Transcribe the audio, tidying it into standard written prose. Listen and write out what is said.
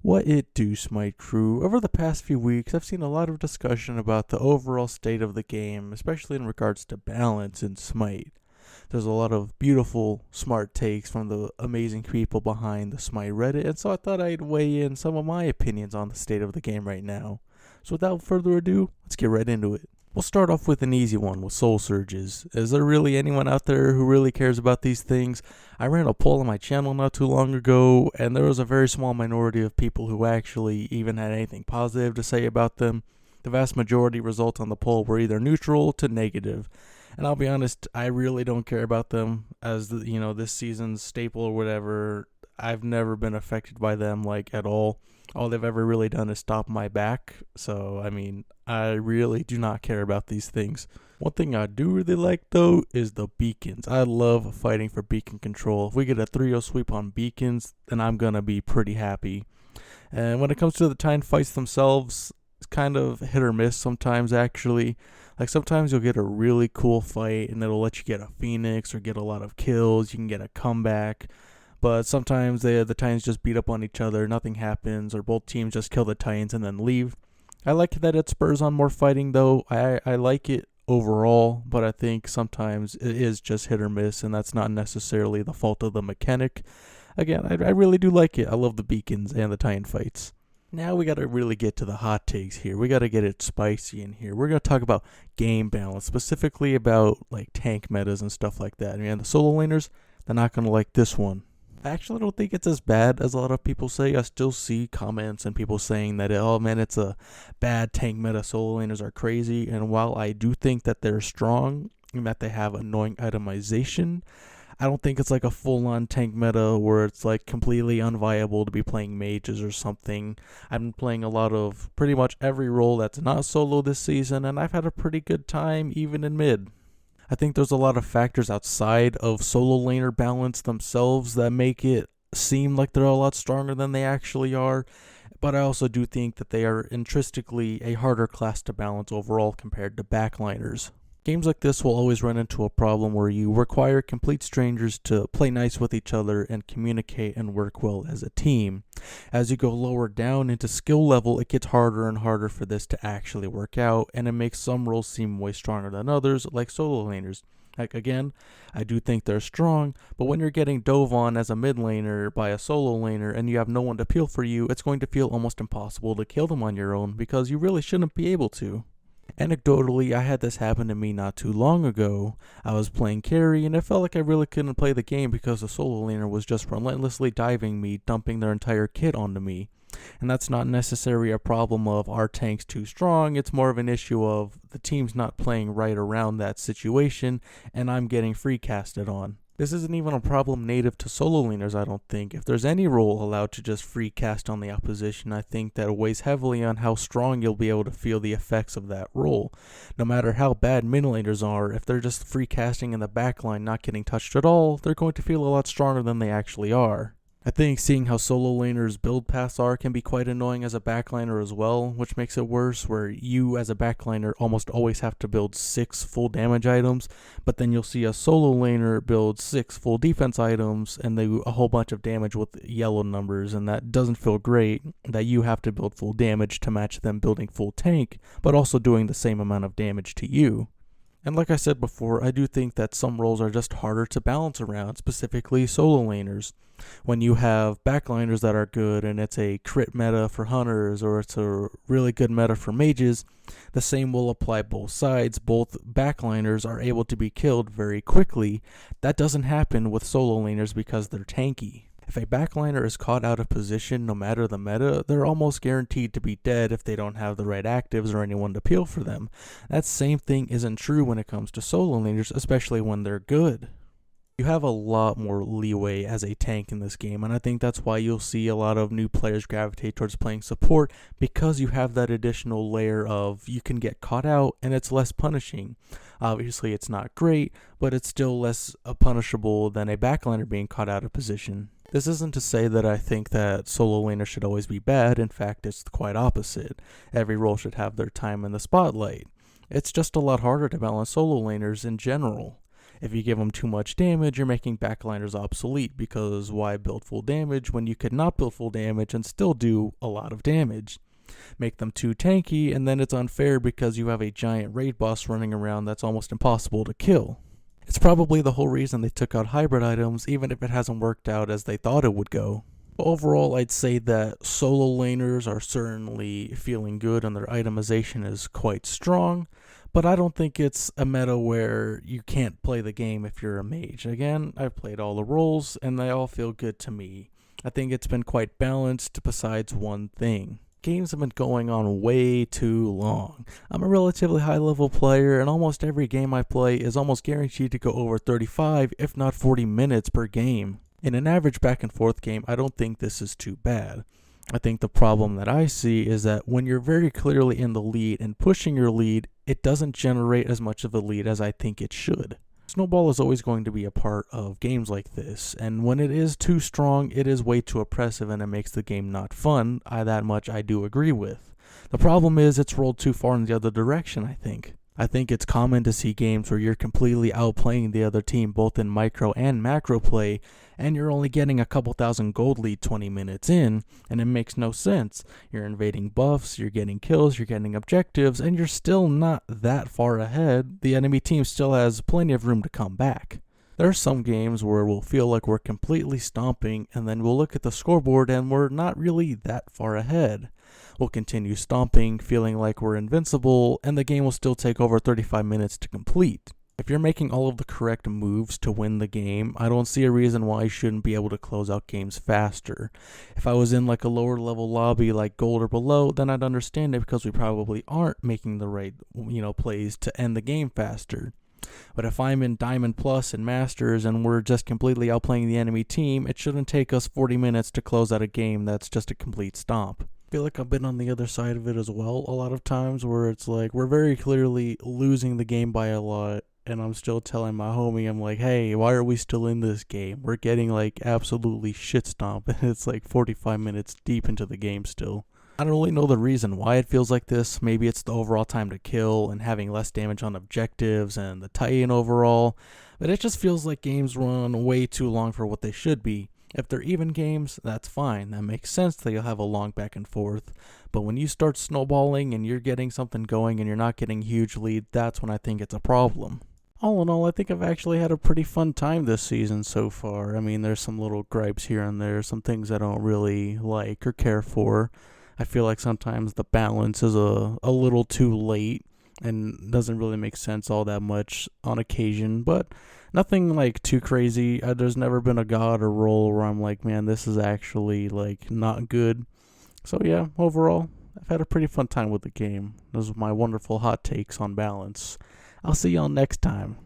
What it do, Smite crew? Over the past few weeks, I've seen a lot of discussion about the overall state of the game, especially in regards to balance in Smite. There's a lot of beautiful, smart takes from the amazing people behind the Smite Reddit, and so I thought I'd weigh in some of my opinions on the state of the game right now. So without further ado, let's get right into it. We'll start off with an easy one with soul surges. Is there really anyone out there who really cares about these things? I ran a poll on my channel not too long ago, and there was a very small minority of people who actually even had anything positive to say about them. The vast majority results on the poll were either neutral to negative. And I'll be honest, I really don't care about them as this season's staple or whatever. I've never been affected by them at all. All they've ever really done is stop my back. So, I really do not care about these things. One thing I do really like, though, is the beacons. I love fighting for beacon control. If we get a 3-0 sweep on beacons, then I'm going to be pretty happy. And when it comes to the Titan fights themselves, it's kind of hit or miss sometimes, actually. Sometimes you'll get a really cool fight, and it'll let you get a Phoenix or get a lot of kills. You can get a comeback. But sometimes the Titans just beat up on each other, nothing happens, or both teams just kill the Titans and then leave. I like that it spurs on more fighting, though. I like it overall, but I think sometimes it is just hit or miss, and that's not necessarily the fault of the mechanic. Again, I really do like it. I love the beacons and the Titan fights. Now we got to really get to the hot takes here. We got to get it spicy in here. We're going to talk about game balance, specifically about tank metas and stuff like that. The solo laners, they're not going to like this one. I actually don't think it's as bad as a lot of people say. I still see comments and people saying that, oh man, it's a bad tank meta. Solo laners are crazy. And while I do think that they're strong and that they have annoying itemization, I don't think it's a full-on tank meta where it's completely unviable to be playing mages or something. I've been playing a lot of pretty much every role that's not solo this season, and I've had a pretty good time even in mid. I think there's a lot of factors outside of solo laner balance themselves that make it seem like they're a lot stronger than they actually are, but I also do think that they are intrinsically a harder class to balance overall compared to backliners. Games like this will always run into a problem where you require complete strangers to play nice with each other and communicate and work well as a team. As you go lower down into skill level, it gets harder and harder for this to actually work out, and it makes some roles seem way stronger than others, like solo laners. Again, I do think they're strong, but when you're getting dove on as a mid laner by a solo laner and you have no one to peel for you, it's going to feel almost impossible to kill them on your own because you really shouldn't be able to. Anecdotally, I had this happen to me not too long ago. I was playing carry, and it felt like I really couldn't play the game because the solo laner was just relentlessly diving me, dumping their entire kit onto me. And that's not necessarily a problem of our tank's too strong, it's more of an issue of the team's not playing right around that situation, and I'm getting free casted on. This isn't even a problem native to solo laners, I don't think. If there's any role allowed to just free cast on the opposition, I think that weighs heavily on how strong you'll be able to feel the effects of that role. No matter how bad mid laners are, if they're just free casting in the backline not getting touched at all, they're going to feel a lot stronger than they actually are. I think seeing how solo laners build paths are can be quite annoying as a backliner as well, which makes it worse where you as a backliner almost always have to build 6 full damage items, but then you'll see a solo laner build 6 full defense items and they do a whole bunch of damage with yellow numbers, and that doesn't feel great that you have to build full damage to match them building full tank, but also doing the same amount of damage to you. And like I said before, I do think that some roles are just harder to balance around, specifically solo laners. When you have backliners that are good and it's a crit meta for hunters or it's a really good meta for mages, the same will apply both sides. Both backliners are able to be killed very quickly. That doesn't happen with solo laners because they're tanky. If a backliner is caught out of position no matter the meta, they're almost guaranteed to be dead if they don't have the right actives or anyone to peel for them. That same thing isn't true when it comes to solo laners, especially when they're good. You have a lot more leeway as a tank in this game, and I think that's why you'll see a lot of new players gravitate towards playing support, because you have that additional layer of you can get caught out and it's less punishing. Obviously it's not great, but it's still less punishable than a backliner being caught out of position. This isn't to say that I think that solo laners should always be bad. In fact, it's quite opposite. Every role should have their time in the spotlight. It's just a lot harder to balance solo laners in general. If you give them too much damage, you're making backliners obsolete, because why build full damage when you could not build full damage and still do a lot of damage? Make them too tanky, and then it's unfair because you have a giant raid boss running around that's almost impossible to kill. It's probably the whole reason they took out hybrid items, even if it hasn't worked out as they thought it would go. But overall, I'd say that solo laners are certainly feeling good and their itemization is quite strong, but I don't think it's a meta where you can't play the game if you're a mage. Again, I've played all the roles and they all feel good to me. I think it's been quite balanced besides one thing. Games have been going on way too long. I'm a relatively high level player and almost every game I play is almost guaranteed to go over 35 if not 40 minutes per game. In an average back and forth game, I don't think this is too bad. I think the problem that I see is that when you're very clearly in the lead and pushing your lead, it doesn't generate as much of a lead as I think it should. Snowball is always going to be a part of games like this, and when it is too strong, it is way too oppressive and it makes the game not fun. That much I do agree with. The problem is it's rolled too far in the other direction, I think. I think it's common to see games where you're completely outplaying the other team both in micro and macro play, and you're only getting a couple thousand gold lead 20 minutes in, and it makes no sense. You're invading buffs, you're getting kills, you're getting objectives, and you're still not that far ahead. The enemy team still has plenty of room to come back. There are some games where we'll feel like we're completely stomping, and then we'll look at the scoreboard and we're not really that far ahead. We'll continue stomping, feeling like we're invincible, and the game will still take over 35 minutes to complete. If you're making all of the correct moves to win the game, I don't see a reason why you shouldn't be able to close out games faster. If I was in like a lower level lobby like gold or below, then I'd understand it because we probably aren't making the right, plays to end the game faster. But if I'm in Diamond Plus and Masters and we're just completely outplaying the enemy team, it shouldn't take us 40 minutes to close out a game that's just a complete stomp. I feel like I've been on the other side of it as well a lot of times, where it's like we're very clearly losing the game by a lot, and I'm still telling my homie, I'm like, hey, why are we still in this game? We're getting like absolutely shit stomped, and it's like 45 minutes deep into the game still. I don't really know the reason why it feels like this. Maybe it's the overall time to kill and having less damage on objectives and the tie-in overall, but it just feels like games run way too long for what they should be. If they're even games, that's fine. That makes sense that you'll have a long back and forth. But when you start snowballing and you're getting something going and you're not getting huge lead, that's when I think it's a problem. All in all, I think I've actually had a pretty fun time this season so far. I mean, there's some little gripes here and there, some things I don't really like or care for. I feel like sometimes the balance is a little too late and doesn't really make sense all that much on occasion, but nothing like too crazy. There's never been a god or role where I'm like, man, this is actually like not good. So yeah, overall, I've had a pretty fun time with the game. Those are my wonderful hot takes on balance. I'll see y'all next time.